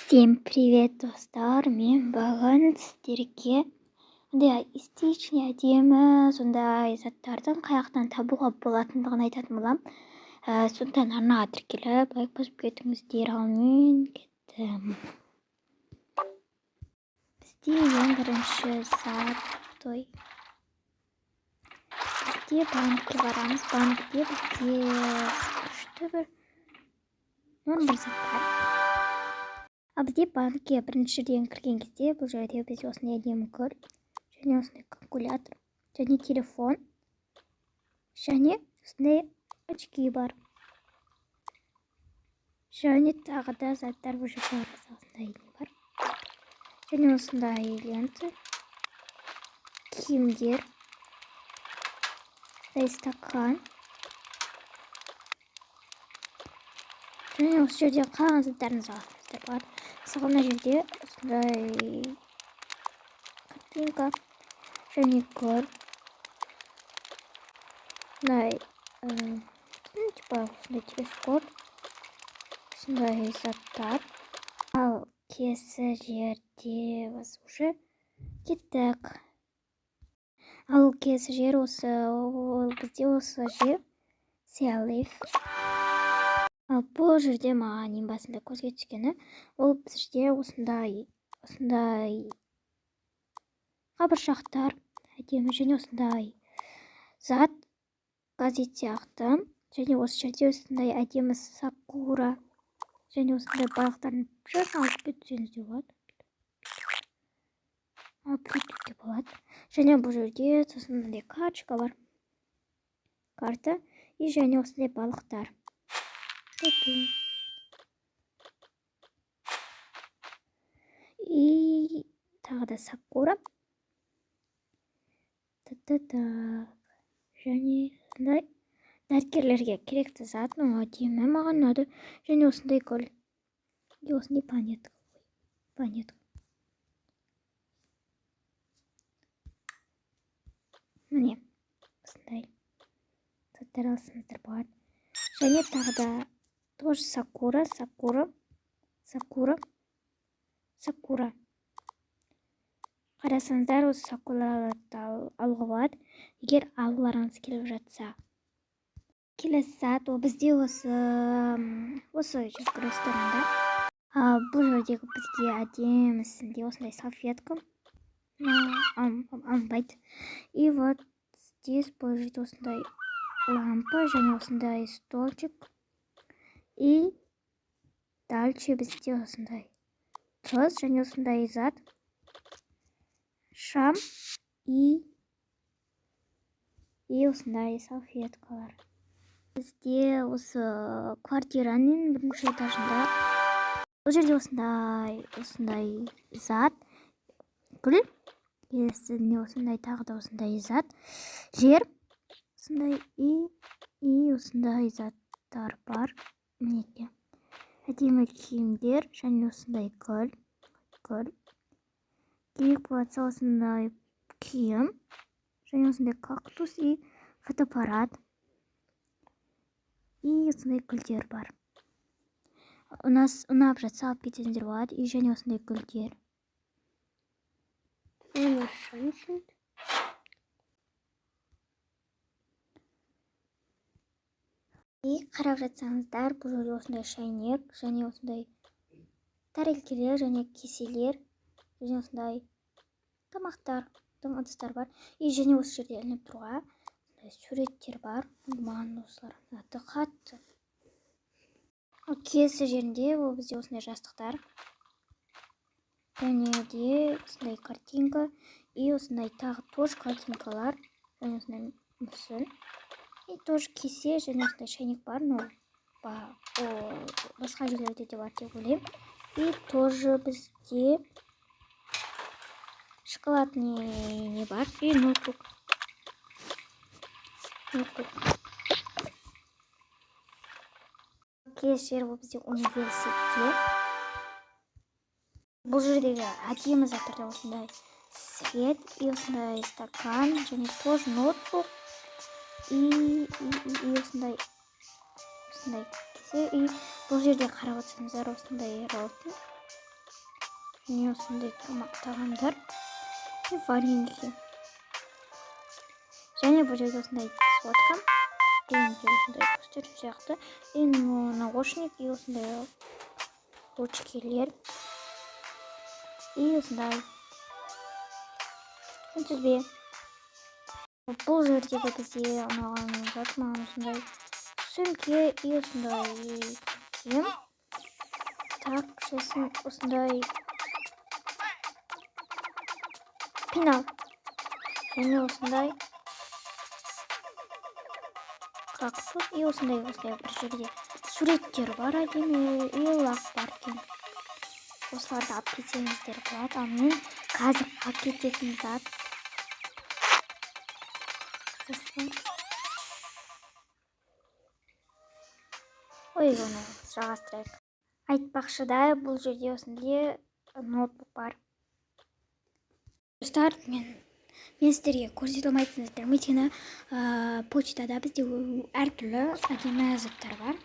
Всем привет, достар! Мен бүгін сіздерге эстетичный әдемі сондай заттардың қаяқтан табуға болатындығын айтатын боламын. Сондықтан арнаға тіркеліп, лайк басып кетіңіздер. Ал мен кеттім. Бізде ең бірінші зат бізде банкке барамыз. Банкте бізде күшті бір бір зат бар. Ал бізде банкке біріншіден кірген кезде бұл жерде бізде осындай әдемі гүл, және осындай калькулятор, және телефон, және осындай очки бар. Және тағы да заттар бұл жерде осындай бар. Және осындай лента, киімдер, осындай стакан. Және осы жерде қалған заттарыңыз бар. Мысалы, мына жерде осындай картинка, және гүл, осындай телескоп, осындай заттар. Ал келесі жерде біз уже кеттік. Ал келесі жер бізде осы жер селф. Ал бұл жерде маған ең басында көзге түскені, ол бізде осындай қабыршақтар әдемі, және осындай зат газет сияқты, және осы жерде осындай әдемі сакура, және осындай балықтардың жырын алып кетсеңіз де болады. Алып кетуге болады. Және бұл жерде осындай карточка бар. Карта и және осындай балықтар. И тағы да сакура. Және осындай дәрігерлерге керекті зат, әдемі маған ұнады. Және осындай гүл. И осындай планетка. Міне, осындай заттар алсаңыздар болады. Және тағы да тоже сакура. Қарасаңыздар, осы сакураларды алуға болады, егер алуларыңыз келіп жатса. Келесі зат, ол бізде осы жергі ресторанда. Бұл жердегі бізге әдемісінде осындай салфетка алынбайды. И вот здесь бұл жерде осындай лампа, және осындай столчик. И дальше бізде осындай тұз, және осындай зат, шам и осындай салфеткалар. Бізде осы квартираның бірінші этажында. Бұл жерде осындай зат, гүл, келесіне осындай тағы да осындай зат, жер, осындай и осындай заттар бар. Мінеке. Әдемі киімдер, және осындай гүл. Керек болса осындай киім, және осындай кактус и фотоаппарат. И осындай гүлдер бар. Ұнап жатса алып кетіңіздер болады. И және осындай гүлдер. И қарап жатсаңыздар, бұл жерде осындай шайнек, және осындай тәрелкелер, және кеселер, және осындай тамақтардың ыдыстар бар. И және осы жерде ілініп тұруға суреттер бар. Маған осылар ұнады қатты. Ал келесі жерінде ол бізде осындай жастықтар, және де осындай картинка, и осындай тағы тоже картинкалар, және осындай мүсін. И тоже кесе, және осындай шайнек бар, басқа жерлерде де бар деп ойлаймын. И тоже бізде шоколадный не бар, и ноутбук. Келесі жер бұл бізде университет. Бұл жердегі әдемі заттарда осындай свет, и осындай стакан, және тоже ноутбук. И осындай кесе. И бұл жерде қарап отырсаңыздар, осындай роутин. және осындай тағамдар и варенье. Және бұл жерде осындай сводка, осындай постер сияқты, и наушник, и осындай ручкелер, и осындай күнтізбе. Бұл жердегі бізде ұнаған зат маған осындай сөмке, и осындай киім. Так, сосын осындай пенал. Және осындай кактус, и осындай бір жерде суреттер бар әдемі, и лақ бар екен. Осыларды алып кетсеңіздер болады. Ал мен қазір алып кететін зат ой, оны жалғастырайық. Айтпақшы да, бұл жерде осындай ноутбук бар. Достар, мен сіздерге көрсете алмайтын заттар, өйткені почтада бізде әртүрлі әдемі заттар бар.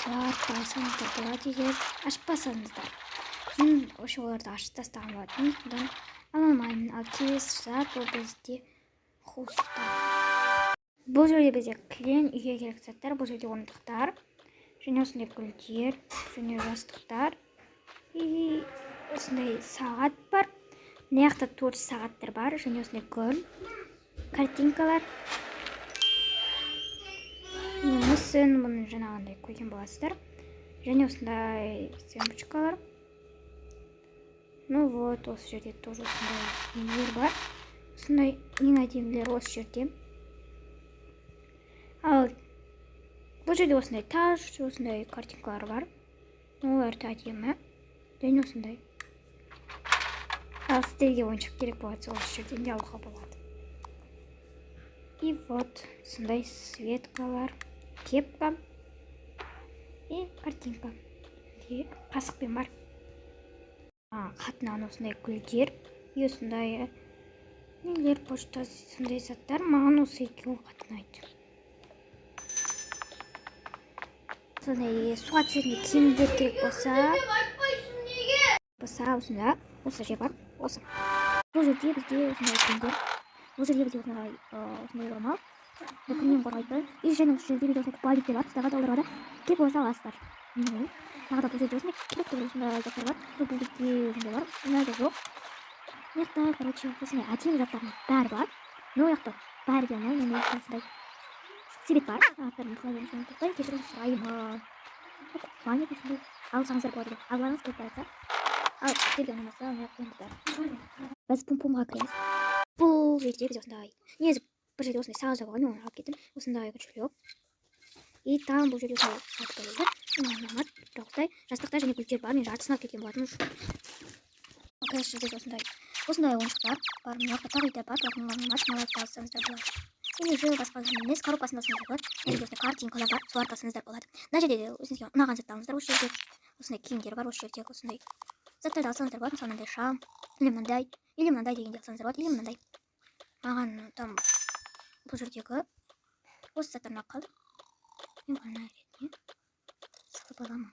Соларды алсаңыздар болады, егер ашпасаңыздар. Мен оларды ашып тастаған болатын, содан ала алмаймын. Ал келесі зат бұл бізде хустар. Бұл жерде бізде кілем, үйге керек заттар. Бұл жерде орындықтар, және осындай гүлдер, және жастықтар, и осындай сағат бар. Мына жақта 4 сағаттар бар, және осындай гүл, картинкалар. Мүсін, бұны жаңағындай көрген боласыздар. Және осындай семечкалар. Ну вот, осы жерде тоже осындай нелер бар. Осындай ең әдемілер осы жерде. Ал бұл жерде осындай таж, осындай картинкалар бар. Олар да әдемі. Және осындай. Ал сіздерге ойыншық керек болады, осы жерден де алуға болады. И вот, осындай светкалар, кепка и картинка. Қасықпен бар. Қатынан осындай гүлдер, и осындай нелер, почта, сондай заттар. Маған осы екеуі қатынайды. Сондай суға түсетін киімдер керек болса, осында, осы жерге бар, осы. Бұл жерде бізде осындай киімдер, бұл жерде бізде осындай орамал, күннен қорғайды. И және осы жерде бізде осындай купальниктер бар, сіздерге долларға керек болса аласыздар. Тағы да бұл жерде осындай керекті осындай заттар бар, бұл бізде осындай бар, ондай жоқ. Мына короче, осындай әдемі заттардың бәрі бар. Но ояқта бәрі де оңай, мен осындай себет бар. Аттарын қылайын, тоқтай, кешірім сұраймын. Купальник осындай алсаңыздар болады екен. Алғаныңыз келіп баратса, ал сіздерге ұнамаса, оңай қойыңыздар. Біз пум-пумға кіреміз. Бұл жерде біз осындай, негізі бір жерде осындай сағыз болған, оны алып кеттім. Осындай күшілік. И там бұл жерде осындай сатып алыңыздар. Ұнамат, бірақ осындай жастықтар және гүлдер бар. Мен жартысын алып кеткен болатын. Конечно, здесь осындай ойыншықтар бар. Мына жақта тағыда бар, бірақ маған ұнамады, алсаңыздар болады. Или же басқа емес, коробкасында алсаңыздар болады. Және осындай картинкалар бар, соларды алсаңыздар болады. Мына жерде өзіңізге ұнаған затты алыңыздар. Осы жерде осындай киімдер бар, осы жерде осындай заттарды алсаңыздар болады. Мысалы, мынандай шам, или мынандай дегенде алсаңыздар болады, или мынандай. Маған там бұл жердегі осы заттар ұнап қалды. Мен ғана ретіне салып аламын.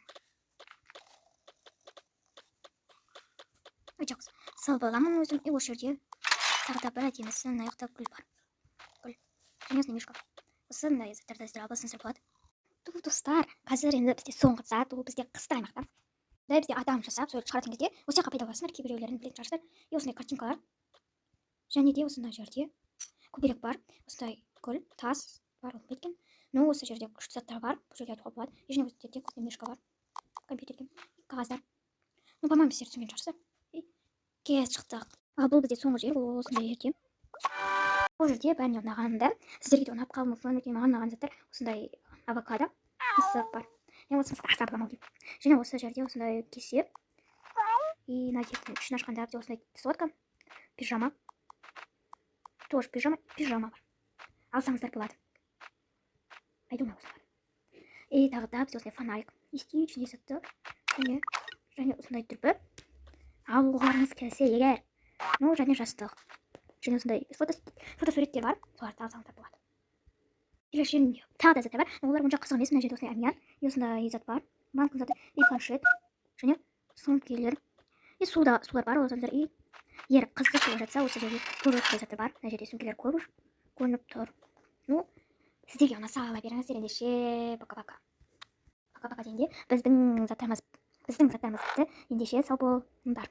Жақсы, салып аламын өзім. И осы жерде тағы да бір әдемісі, мына жақта гүл бар. Гүл. Және осындай мешка. Осындай заттарды сіздер алсаңыздар болады. Достар, қазір енді бізде соңғы зат, ол бізде қысты аймақта. Бізде адам жасап, соларды шығаратын кезде осы жаққа пайдаланасыңдар, кейбіреулерін білетін шығарсыздар. И осындай картинкалар. Және де осындай жерде көбелек бар. Осындай гүл, тас бар, ол кеткен. Но осы жерде күшті заттар бар. Бұл жерде айтуға болады. И және осы жерде осындай мешка бар. Компьютерге. Қағаздар. Ну, по-моему, сіздер түсінген шығарсыздар. Кез шықтық. Ал бұл бізде соңғы жер, ол осындай жерде. Бұл жерде бәріне ұнағанымда, сіздерге де ұнап қалуы мүмкін, өйткені маған ұнаған заттар осындай авокадо, мысық бар. Мен осы мысықты асап аламын. Және осы жерде осындай кесе. И мына жердің ішін ашқанда бізде осындай сводка, пижама. Тоже пижама бар. Алсаңыздар болады. Айдуна осылар. И тағы да бізде осындай фонарик. Есте ішінде сатты. Және осындай дүрбі. Алғыларыңыз келсе егер. Ну, және жастық. Және осындай фотосуреттер бар. Соларды алсаңыздар болады. Және тағы да заттар бар. Олар онша қызық емес. Мына жерде осындай әмиян. И осындай зат бар. Банк заты. И планшет. Және сөмкелер. И сулар бар, озандар. И егер қызық болып жатса, осы жерге көп осындай заттар бар. Мына жерде сөмкелер көп көрініп тұр. Ну, сіздерге ұнаса ала беріңіздер. Ендеше пока-пока. Пока-пока дегенде біздің заттарымыз бітті. Ендеше сау болыңдар.